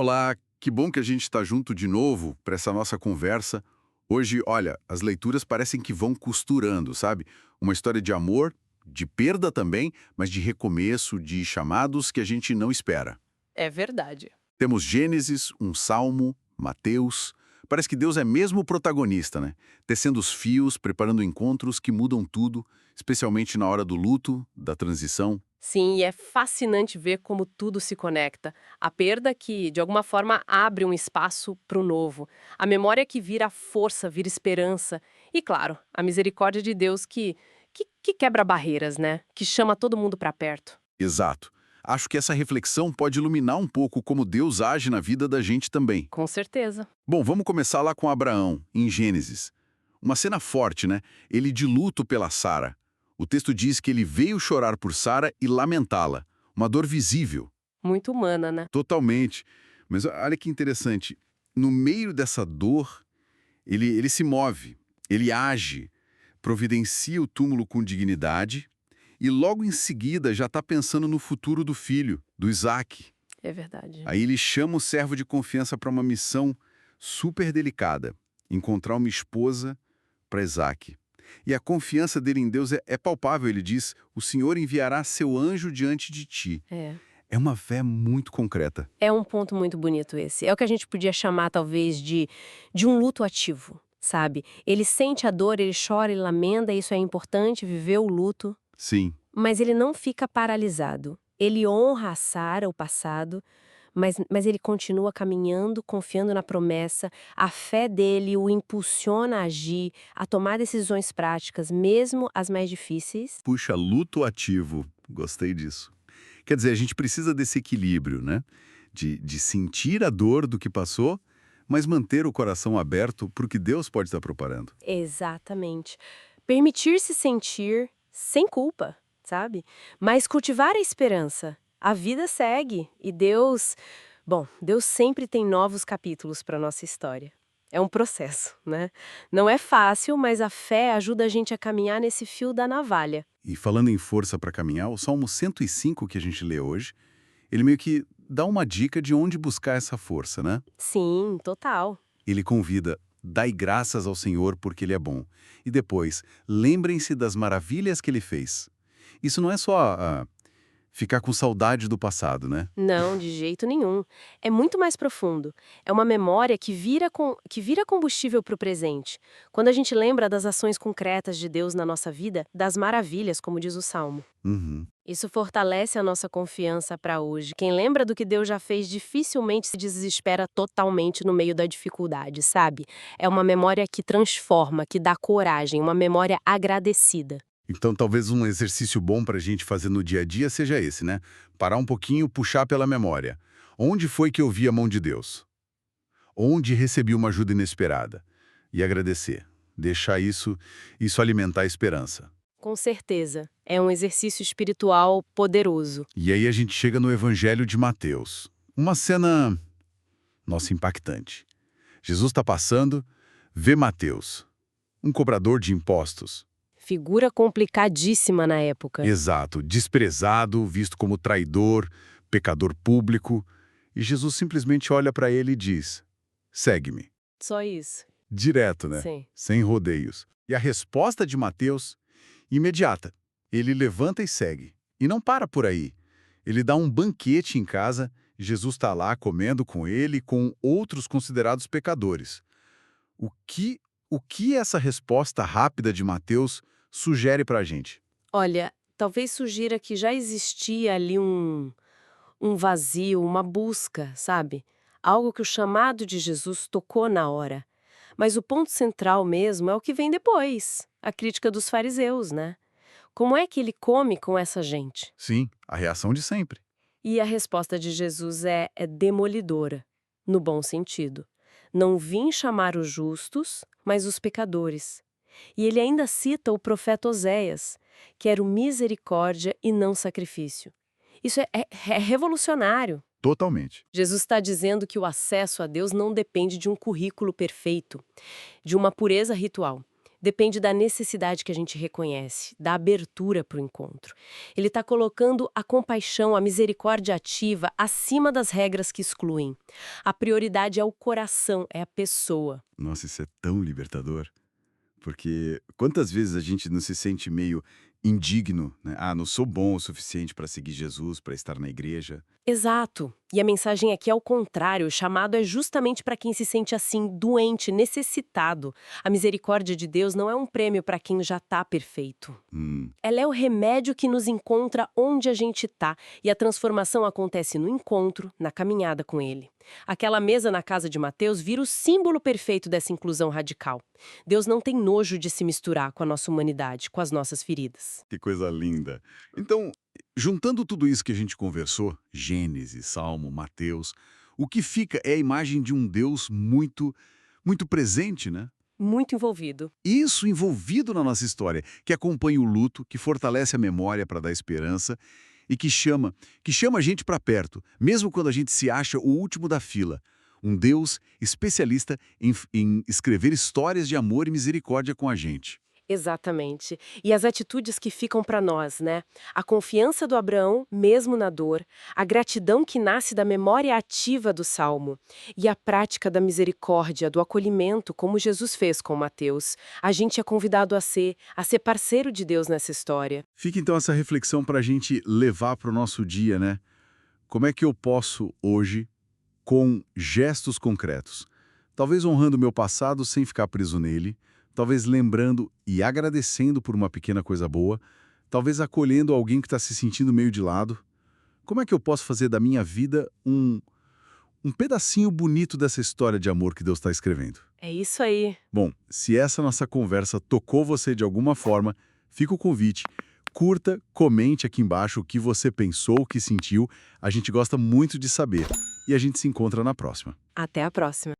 Olá, que bom que a gente está junto de novo para essa nossa conversa. Hoje, olha, as leituras parecem que vão costurando, sabe? Uma história de amor, de perda também, mas de recomeço, de chamados que a gente não espera. É verdade. Temos Gênesis, um Salmo, Mateus. Parece que Deus é mesmo o protagonista, né? Tecendo os fios, preparando encontros que mudam tudo, especialmente na hora do luto, da transição. Sim, e é fascinante ver como tudo se conecta. A perda que, de alguma forma, abre um espaço para o novo. A memória que vira força, vira esperança. E, claro, a misericórdia de Deus que quebra barreiras, né? Que chama todo mundo para perto. Exato. Acho que essa reflexão pode iluminar um pouco como Deus age na vida da gente também. Com certeza. Bom, vamos começar lá com Abraão, em Gênesis. Uma cena forte, né? Ele de luto pela Sara. O texto diz que ele veio chorar por Sara e lamentá-la. Uma dor visível, Muito humana, né? totalmente. Mas olha que interessante. No meio dessa dor, ele se move, ele age, providencia o túmulo com dignidade e logo em seguida já está pensando no futuro do filho, do Isaac. É verdade. Aí ele chama o servo de confiança para uma missão super delicada, encontrar uma esposa para Isaac. E a confiança dele em Deus é palpável, ele diz, o Senhor enviará seu anjo diante de ti. É. É uma fé muito concreta. É um ponto muito bonito esse. É o que a gente podia chamar, talvez, de um luto ativo, sabe? Ele sente a dor, ele chora, ele lamenta, isso é importante, viver o luto. Sim, Mas ele não fica paralisado. Ele honra a Sara, o passado, mas ele continua caminhando, confiando na promessa. A fé dele o impulsiona a agir, a tomar decisões práticas, mesmo as mais difíceis. puxa, luto ativo. Gostei disso. Quer dizer, a gente precisa desse equilíbrio, né? De sentir a dor do que passou, mas manter o coração aberto para o que Deus pode estar preparando. Exatamente. Permitir-se sentir sem culpa, sabe? Mas cultivar a esperança. A vida segue e Deus, bom, Deus sempre tem novos capítulos para nossa história. É um processo, né? Não é fácil, mas a fé ajuda a gente a caminhar nesse fio da navalha. E falando em força para caminhar, o Salmo 105 que a gente lê hoje, ele meio que dá uma dica de onde buscar essa força, né? Sim, total. Ele convida, dai graças ao Senhor porque Ele é bom. E depois, lembrem-se das maravilhas que Ele fez. Isso não é só ficar com saudade do passado, né? Não, de jeito nenhum. É muito mais profundo. É uma memória que vira combustível para o presente. Quando a gente lembra das ações concretas de Deus na nossa vida, das maravilhas, como diz o Salmo. Uhum. Isso fortalece a nossa confiança para hoje. Quem lembra do que Deus já fez dificilmente se desespera totalmente no meio da dificuldade, sabe? É uma memória que transforma, que dá coragem, uma memória agradecida. Então, talvez um exercício bom para a gente fazer no dia a dia seja esse, né? Parar um pouquinho, puxar pela memória. Onde foi que eu vi a mão de Deus? Onde recebi uma ajuda inesperada? E agradecer. Deixar isso alimentar a esperança. Com certeza. É um exercício espiritual poderoso. E aí a gente chega no Evangelho de Mateus. Uma cena, nossa, impactante. Jesus está passando, vê Mateus, um cobrador de impostos. Figura complicadíssima na época. Exato, desprezado, visto como traidor, pecador público. E Jesus simplesmente olha para ele e diz, segue-me. Só isso. Direto, né? Sim. Sem rodeios. E a resposta de Mateus, imediata. Ele levanta e segue. E não para por aí. Ele dá um banquete em casa, Jesus está lá comendo com ele e com outros considerados pecadores. O que, o que essa resposta rápida de Mateus sugere para a gente? Olha, talvez sugira que já existia ali um vazio, uma busca, sabe? Algo que o chamado de Jesus tocou na hora. Mas o ponto central mesmo é o que vem depois, a crítica dos fariseus, né? Como é que ele come com essa gente? Sim, a reação de sempre. E a resposta de Jesus é demolidora, no bom sentido. Não vim chamar os justos, mas os pecadores. E ele ainda cita o profeta Oséias, quero misericórdia e não sacrifício. Isso é revolucionário. Totalmente. Jesus está dizendo que o acesso a Deus não depende de um currículo perfeito, de uma pureza ritual. Depende da necessidade que a gente reconhece, da abertura para o encontro. Ele está colocando a compaixão, a misericórdia ativa acima das regras que excluem. A prioridade é o coração, é a pessoa. Nossa, isso é tão libertador. Porque quantas vezes a gente não se sente meio indigno, né? Ah, não sou bom o suficiente para seguir Jesus, para estar na igreja. Exato. E a mensagem aqui é o contrário, o chamado é justamente para quem se sente assim, doente, necessitado. A misericórdia de Deus não é um prêmio para quem já está perfeito. Hum, Ela é o remédio que nos encontra onde a gente está, e a transformação acontece no encontro, na caminhada com Ele. Aquela mesa na casa de Mateus vira o símbolo perfeito dessa inclusão radical. Deus não tem nojo de se misturar com a nossa humanidade, com as nossas feridas. que coisa linda. Então, juntando tudo isso que a gente conversou, Gênesis, Salmo, Mateus, o que fica é a imagem de um Deus muito presente, né? Muito envolvido. Isso envolvido na nossa história, que acompanha o luto, que fortalece a memória para dar esperança e que chama a gente para perto, mesmo quando a gente se acha o último da fila. Um Deus especialista em escrever histórias de amor e misericórdia com a gente. Exatamente. E as atitudes que ficam para nós, né? A confiança do Abraão, mesmo na dor, a gratidão que nasce da memória ativa do Salmo e a prática da misericórdia, do acolhimento, como Jesus fez com Mateus. A gente é convidado a ser parceiro de Deus nessa história. Fica então essa reflexão para a gente levar para o nosso dia, né? Como é que eu posso hoje, com gestos concretos, talvez honrando o meu passado sem ficar preso nele, talvez lembrando e agradecendo por uma pequena coisa boa, talvez acolhendo alguém que está se sentindo meio de lado. Como é que eu posso fazer da minha vida um pedacinho bonito dessa história de amor que Deus está escrevendo? É isso aí. Bom, se essa nossa conversa tocou você de alguma forma, fica o convite. Curta, comente aqui embaixo o que você pensou, o que sentiu. A gente gosta muito de saber. E a gente se encontra na próxima. Até a próxima.